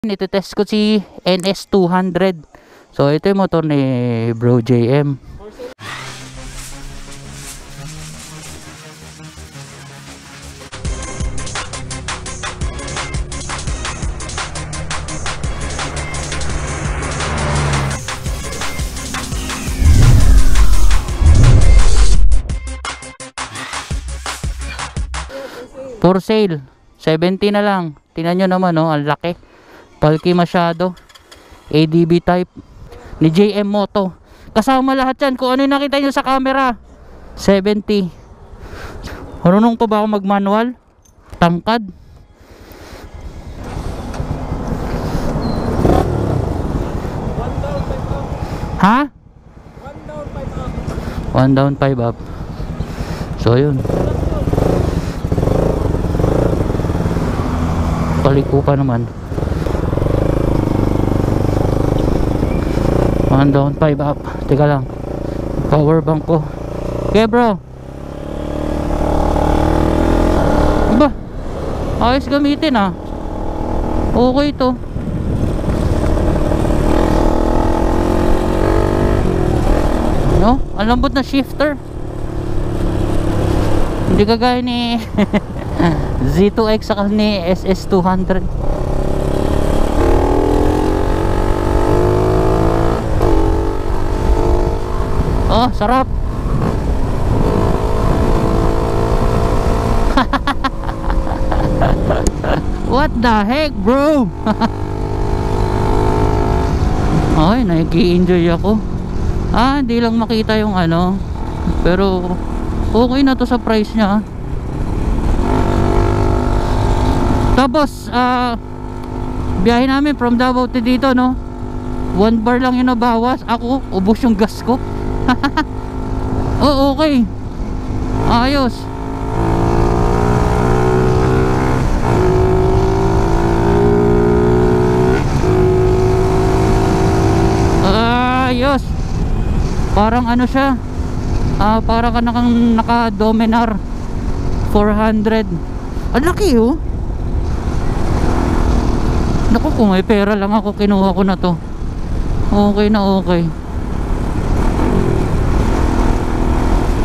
Nititest ko si NS200. So ito yung motor ni Bro JM. For sale 70 na lang. Tingnan nyo naman, oh, ang laki. Bulky masyado. ADB type ni JM Moto. Kasama lahat yan. Kung ano yung nakita nyo sa camera, 70. Marunong pa ba ako mag manual? Tangkad. Ha? 1 down 5 up. So yun, paliko pa naman. 1 down 5 up. Teka lang, power bank ko. Okay bro, ba, ayos gamitin ah. Okay to. No, ang lambot na shifter. Hindi kagaya ni Z2X saka ni SS200. Oh, sarap. What the heck, bro? Ay, nag-i-enjoy ako. Hindi lang makita yung ano, pero okay na to sa price niya. Tapos biyahe namin from Davao to dito, no, 1 bar lang yung nabawas. Ako, ubos yung gas ko. Oh, okay, ayos. Ayos. Parang ano siya, para ka naka Dominar 400. Ang laki oh. Naku, kung may pera lang ako, kinuha ko na to. Okay na okay.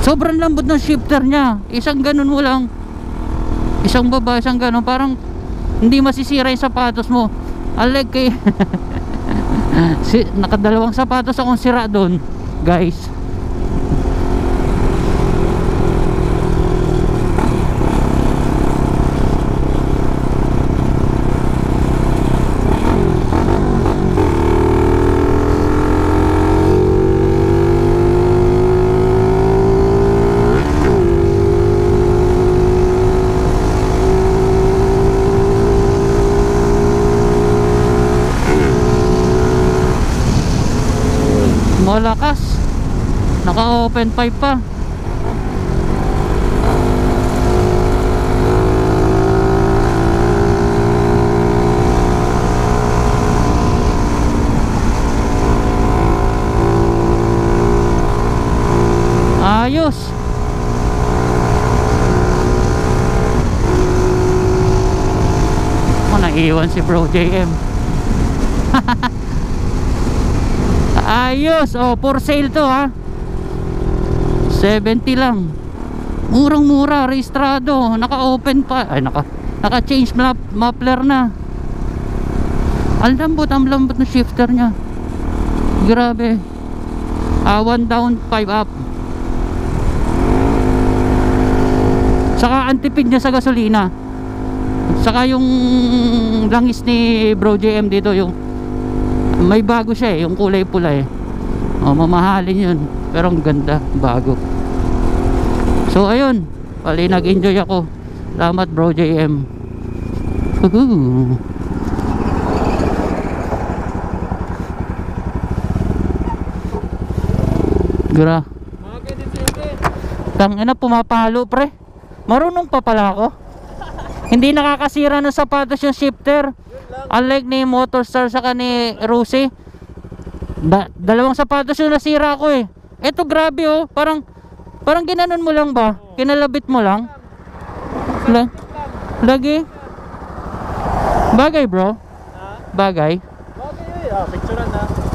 Sobrang lambot ng shifter niya. Isang ganun mo lang, isang baba, isang ganun, parang hindi masisira yung sapatos mo. Unlike kay nakadalawang sapatos akong sira doon, guys. Malakas, naka open pipe pa. Ayos. Naiwan si Bro JM. Ayos. Oh, for sale to ha. 70 lang. Murang mura, rehistrado, naka open pa. Ay, naka change muffler na. Ang lambot na shifter nya. Grabe. 1 down 5 up. Saka antipid niya sa gasolina. Saka yung langis ni Bro JM dito, yung may bago siya yung kulay pula Oh, mamahalin yun, pero ang ganda, bago. So ayun, pali nag-enjoy ako. Salamat Bro JM. Gra. Tangina, pumapalo pre. Marunong pa pala ako. Hindi nakakasira ng sapatos yung shifter. Unlike ni Motorstar saka ni Rusi, dalawang sapatos yung nasira ko eh. Eto grabe oh, parang ginanon mo lang ba? Kinalabit mo lang? Lagi? Bagay bro? Bagay. Bagay eh. Ah, picturean na.